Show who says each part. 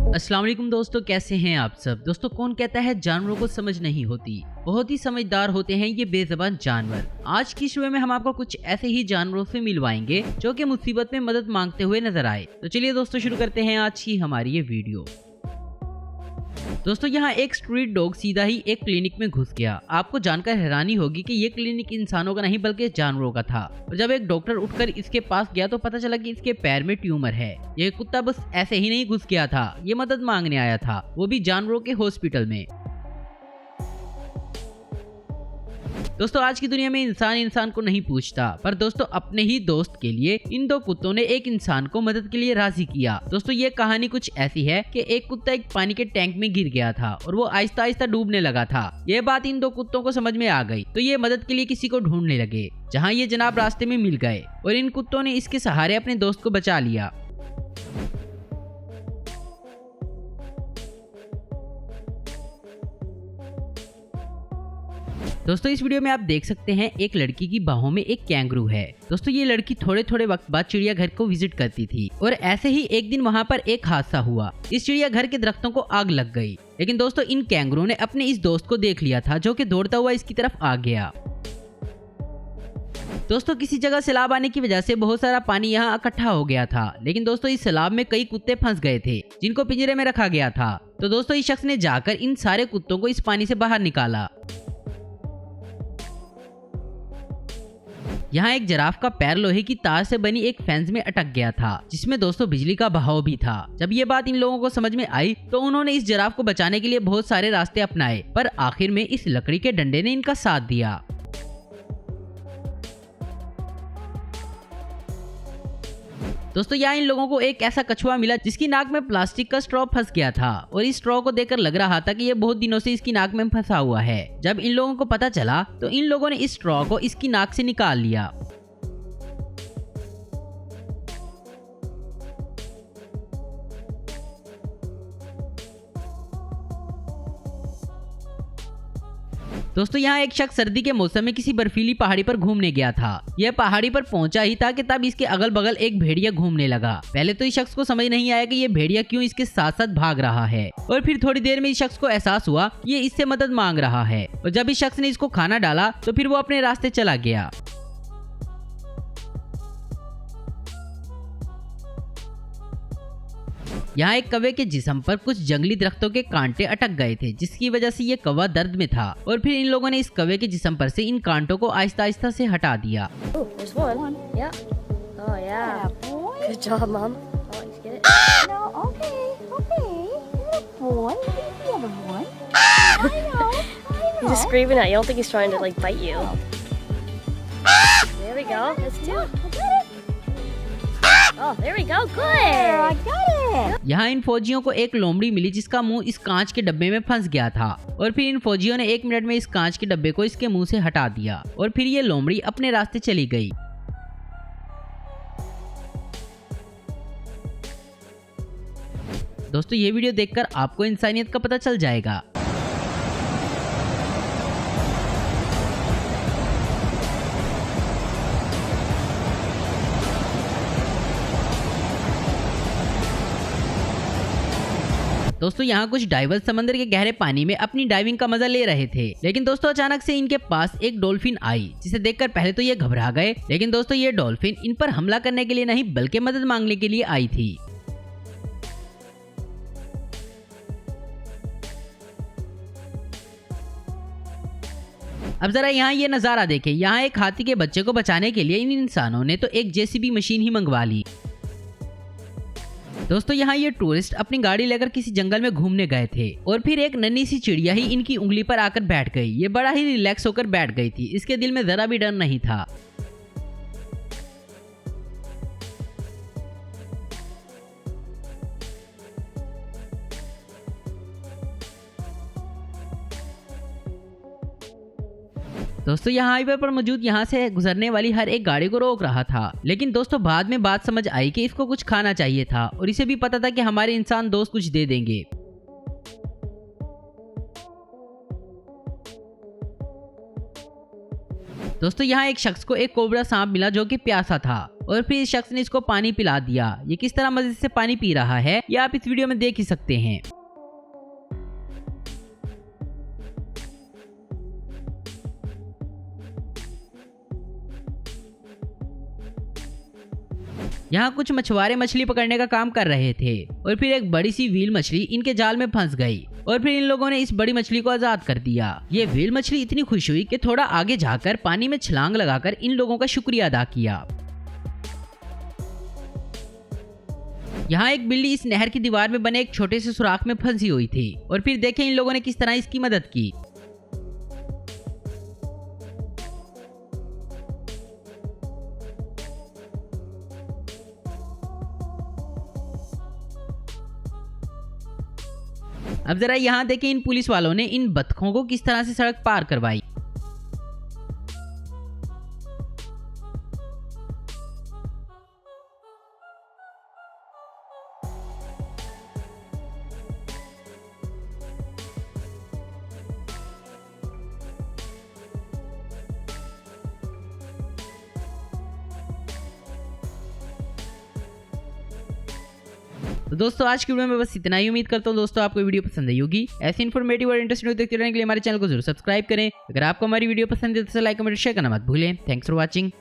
Speaker 1: अस्सलाम वालेकुम दोस्तों, कैसे हैं आप सब। दोस्तों, कौन कहता है जानवरों को समझ नहीं होती। बहुत ही समझदार होते हैं ये बेज़बान जानवर। आज की शो में हम आपको कुछ ऐसे ही जानवरों से मिलवाएंगे जो कि मुसीबत में मदद मांगते हुए नजर आए। तो चलिए दोस्तों, शुरू करते हैं आज की हमारी ये वीडियो। दोस्तों, यहाँ एक स्ट्रीट डॉग सीधा ही एक क्लिनिक में घुस गया। आपको जानकर हैरानी होगी कि ये क्लिनिक इंसानों का नहीं बल्कि जानवरों का था। और जब एक डॉक्टर उठकर इसके पास गया तो पता चला कि इसके पैर में ट्यूमर है। ये कुत्ता बस ऐसे ही नहीं घुस गया था, ये मदद मांगने आया था, वो भी जानवरों के हॉस्पिटल में। दोस्तों, आज की दुनिया में इंसान इंसान को नहीं पूछता, पर दोस्तों अपने ही दोस्त के लिए इन दो कुत्तों ने एक इंसान को मदद के लिए राजी किया। दोस्तों, ये कहानी कुछ ऐसी है कि एक कुत्ता एक पानी के टैंक में गिर गया था और वो आहिस्ता आहिस्ता डूबने लगा था। ये बात इन दो कुत्तों को समझ में आ गई तो ये मदद के लिए किसी को ढूंढने लगे, जहाँ ये जनाब रास्ते में मिल गए और इन कुत्तों ने इसके सहारे अपने दोस्त को बचा लिया। दोस्तों, इस वीडियो में आप देख सकते हैं एक लड़की की बाहों में एक कैंगरू है। दोस्तों, ये लड़की थोड़े थोड़े वक्त बाद चिड़ियाघर को विजिट करती थी और ऐसे ही एक दिन वहाँ पर एक हादसा हुआ। इस चिड़ियाघर के दरख्तों को आग लग गई, लेकिन दोस्तों इन कैंगरू ने अपने इस दोस्त को देख लिया था जो कि दौड़ता हुआ इसकी तरफ आ गया। दोस्तों, किसी जगह सैलाब आने की वजह से बहुत सारा पानी यहाँ इकट्ठा हो गया था, लेकिन दोस्तों इस सैलाब में कई कुत्ते फंस गए थे जिनको पिंजरे में रखा गया था। तो दोस्तों इस शख्स ने जाकर इन सारे कुत्तों को इस पानी से बाहर निकाला। यहाँ एक जिराफ का पैर लोहे की तार से बनी एक फेंस में अटक गया था, जिसमें दोस्तों बिजली का बहाव भी था। जब ये बात इन लोगों को समझ में आई तो उन्होंने इस जिराफ को बचाने के लिए बहुत सारे रास्ते अपनाए, पर आखिर में इस लकड़ी के डंडे ने इनका साथ दिया। दोस्तों, यहाँ इन लोगों को एक ऐसा कछुआ मिला जिसकी नाक में प्लास्टिक का स्ट्रॉ फंस गया था और इस स्ट्रॉ को देखकर लग रहा था कि ये बहुत दिनों से इसकी नाक में फंसा हुआ है। जब इन लोगों को पता चला तो इन लोगों ने इस स्ट्रॉ को इसकी नाक से निकाल लिया। दोस्तों, यहाँ एक शख्स सर्दी के मौसम में किसी बर्फीली पहाड़ी पर घूमने गया था। यह पहाड़ी पर पहुंचा ही था कि तब इसके अगल बगल एक भेड़िया घूमने लगा। पहले तो इस शख्स को समझ नहीं आया कि ये भेड़िया क्यों इसके साथ साथ भाग रहा है, और फिर थोड़ी देर में इस शख्स को एहसास हुआ कि ये इससे मदद मांग रहा है। और जब इस शख्स ने इसको खाना डाला तो फिर वो अपने रास्ते चला गया। यहाँ एक कौवे के जिस्म पर कुछ जंगली दरख्तों के कांटे अटक गए थे, जिसकी वजह से ये कौवा दर्द में था और फिर इन लोगों ने इस कौवे के जिस्म पर से इन कांटों को आहिस्ता आहिस्ता से हटा दिया। यहाँ इन फौजियों को एक लोमड़ी मिली जिसका मुंह इस कांच के डब्बे में फंस गया था और फिर इन फौजियों ने 1 मिनट में इस कांच के डब्बे को इसके मुंह से हटा दिया और फिर ये लोमड़ी अपने रास्ते चली गई। दोस्तों, ये वीडियो देखकर आपको इंसानियत का पता चल जाएगा। दोस्तों, यहाँ कुछ डाइवर्स समंदर के गहरे पानी में अपनी डाइविंग का मजा ले रहे थे, लेकिन दोस्तों अचानक से इनके पास एक डॉल्फिन आई, जिसे देखकर पहले तो ये घबरा गए, लेकिन दोस्तों ये डॉल्फिन इन पर हमला करने के लिए नहीं बल्कि मदद मांगने के लिए आई थी। अब जरा यहाँ ये नजारा देखें। यहाँ एक हाथी के बच्चे को बचाने के लिए इन इंसानों ने तो एक जेसीबी मशीन ही मंगवा ली। दोस्तों, यहाँ ये टूरिस्ट अपनी गाड़ी लेकर किसी जंगल में घूमने गए थे और फिर एक नन्ही सी चिड़िया ही इनकी उंगली पर आकर बैठ गई। ये बड़ा ही रिलैक्स होकर बैठ गई थी, इसके दिल में जरा भी डर नहीं था। दोस्तों, यहाँ हाईवे पर मौजूद यहाँ से गुजरने वाली हर एक गाड़ी को रोक रहा था, लेकिन दोस्तों बाद में बात समझ आई कि इसको कुछ खाना चाहिए था और इसे भी पता था कि हमारे इंसान दोस्त कुछ दे देंगे। दोस्तों यहाँ एक शख्स को एक कोबरा सांप मिला जो कि प्यासा था और फिर इस शख्स ने इसको पानी पिला दिया। ये किस तरह मजे से पानी पी रहा है ये आप इस वीडियो में देख ही सकते हैं। यहाँ कुछ मछुआरे मछली पकड़ने का काम कर रहे थे और फिर एक बड़ी सी व्हील मछली इनके जाल में फंस गई और फिर इन लोगों ने इस बड़ी मछली को आजाद कर दिया। ये व्हील मछली इतनी खुश हुई कि थोड़ा आगे जाकर पानी में छलांग लगाकर इन लोगों का शुक्रिया अदा किया। यहाँ एक बिल्ली इस नहर की दीवार में बने एक छोटे से सुराख में फंसी हुई थी और फिर देखें इन लोगों ने किस तरह इसकी मदद की। अब जरा यहाँ देखें इन पुलिस वालों ने इन बतखों को किस तरह से सड़क पार करवाई। तो दोस्तों आज की वीडियो में बस इतना ही। उम्मीद करता हूँ दोस्तों आपको वीडियो पसंद आई होगी। ऐसी इन्फॉर्मेटिव और इंटरेस्टिंग देखते रहने के लिए हमारे चैनल को जरूर सब्सक्राइब करें। अगर आपको हमारी वीडियो पसंद है तो लाइक कमेंट शेयर करना मत भूलें। Thanks for watching.